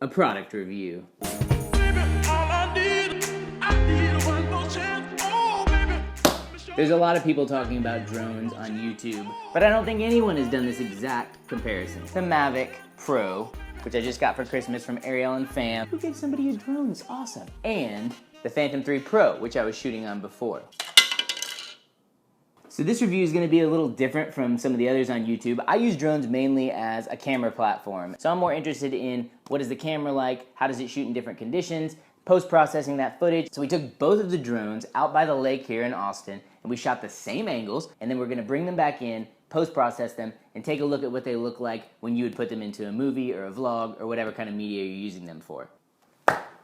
a product review. There's a lot of people talking about drones on YouTube, but I don't think anyone has done this exact comparison. The Mavic Pro, which I just got for Christmas from ARIELLE and fam. Who gave somebody a drone? It's awesome. And the Phantom 3 Pro, which I was shooting on before. So this review is going to be a little different from some of the others on YouTube. I use drones mainly as a camera platform. So I'm more interested in what is the camera like, how does it shoot in different conditions, post-processing that footage. So we took both of the drones out by the lake here in Austin, and we shot the same angles, and then we're going to bring them back in, post-process them, and take a look at what they look like when you would put them into a movie or a vlog or whatever kind of media you're using them for.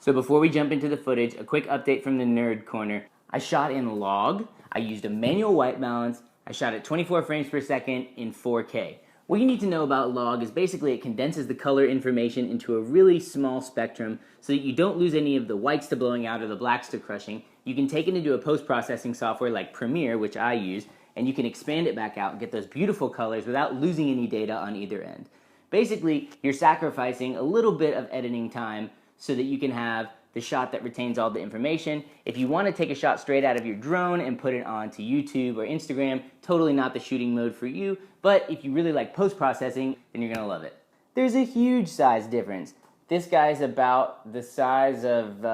So before we jump into the footage, a quick update from the nerd corner. I shot in log. I used a manual white balance. I shot at 24 frames per second in 4K. What you need to know about log is basically it condenses the color information into a really small spectrum so that you don't lose any of the whites to blowing out or the blacks to crushing. You can take it into a post-processing software like Premiere, which I use, and you can expand it back out and get those beautiful colors without losing any data on either end. Basically, you're sacrificing a little bit of editing time so that you can have the shot that retains all the information. If you want to take a shot straight out of your drone and put it onto YouTube or Instagram, totally not the shooting mode for you, but if you really like post-processing, then you're gonna love it. There's a huge size difference. This guy's about the size of,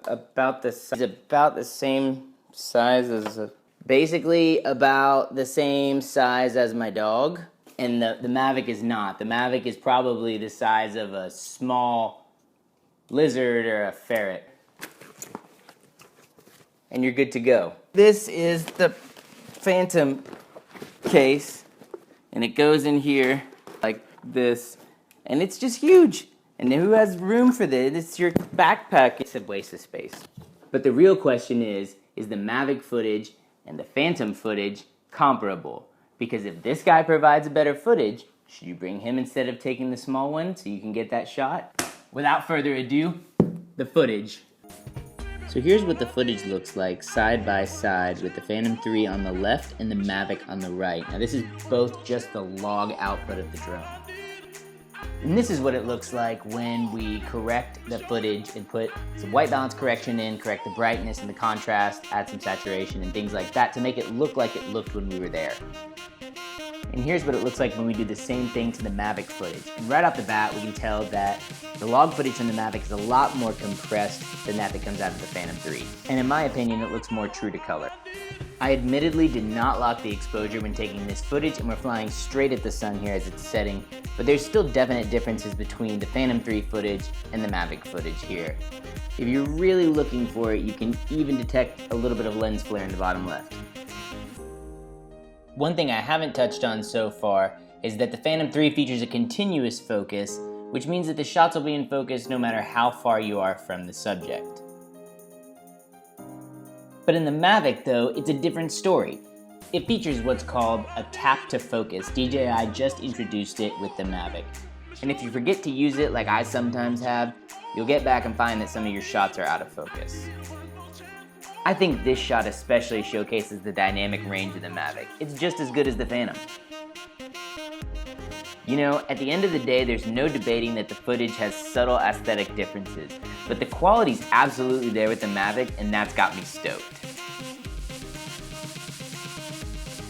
about the same size as, basically about the same size as my dog, and the Mavic is not. The Mavic is probably the size of a small lizard or a ferret, and you're good to go. This is the Phantom case, and it goes in here like this, and it's just huge. And who has room for this? It's your backpack. It's a waste of space. But the real question is the Mavic footage and the Phantom footage comparable? Because if this guy provides a better footage, should you bring him instead of taking the small one so you can get that shot? Without further ado, the footage. So here's what the footage looks like side by side with the Phantom 3 on the left and the Mavic on the right. Now this is both just the log output of the drone. And this is what it looks like when we correct the footage and put some white balance correction in, correct the brightness and the contrast, add some saturation and things like that to make it look like it looked when we were there. And here's what it looks like when we do the same thing to the Mavic footage. And right off the bat, we can tell that the log footage from the Mavic is a lot more compressed than that comes out of the Phantom 3. And in my opinion, it looks more true to color. I admittedly did not lock the exposure when taking this footage, and we're flying straight at the sun here as it's setting, but there's still definite differences between the Phantom 3 footage and the Mavic footage here. If you're really looking for it, you can even detect a little bit of lens flare in the bottom left. One thing I haven't touched on so far is that the Phantom 3 features a continuous focus, which means that the shots will be in focus no matter how far you are from the subject. But in the Mavic though, it's a different story. It features what's called a tap to focus. DJI just introduced it with the Mavic. And if you forget to use it like I sometimes have, you'll get back and find that some of your shots are out of focus. I think this shot especially showcases the dynamic range of the Mavic. It's just as good as the Phantom. You know, at the end of the day, there's no debating that the footage has subtle aesthetic differences, but the quality's absolutely there with the Mavic, and that's got me stoked.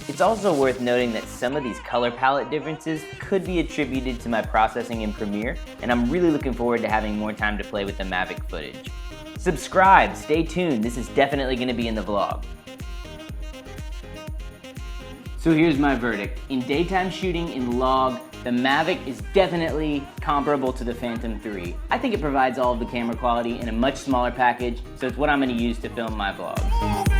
It's also worth noting that some of these color palette differences could be attributed to my processing in Premiere, and I'm really looking forward to having more time to play with the Mavic footage. Subscribe, stay tuned, this is definitely going to be in the vlog. So here's my verdict. In daytime shooting in log, the Mavic is definitely comparable to the Phantom 3. I think it provides all of the camera quality in a much smaller package, so it's what I'm going to use to film my vlogs.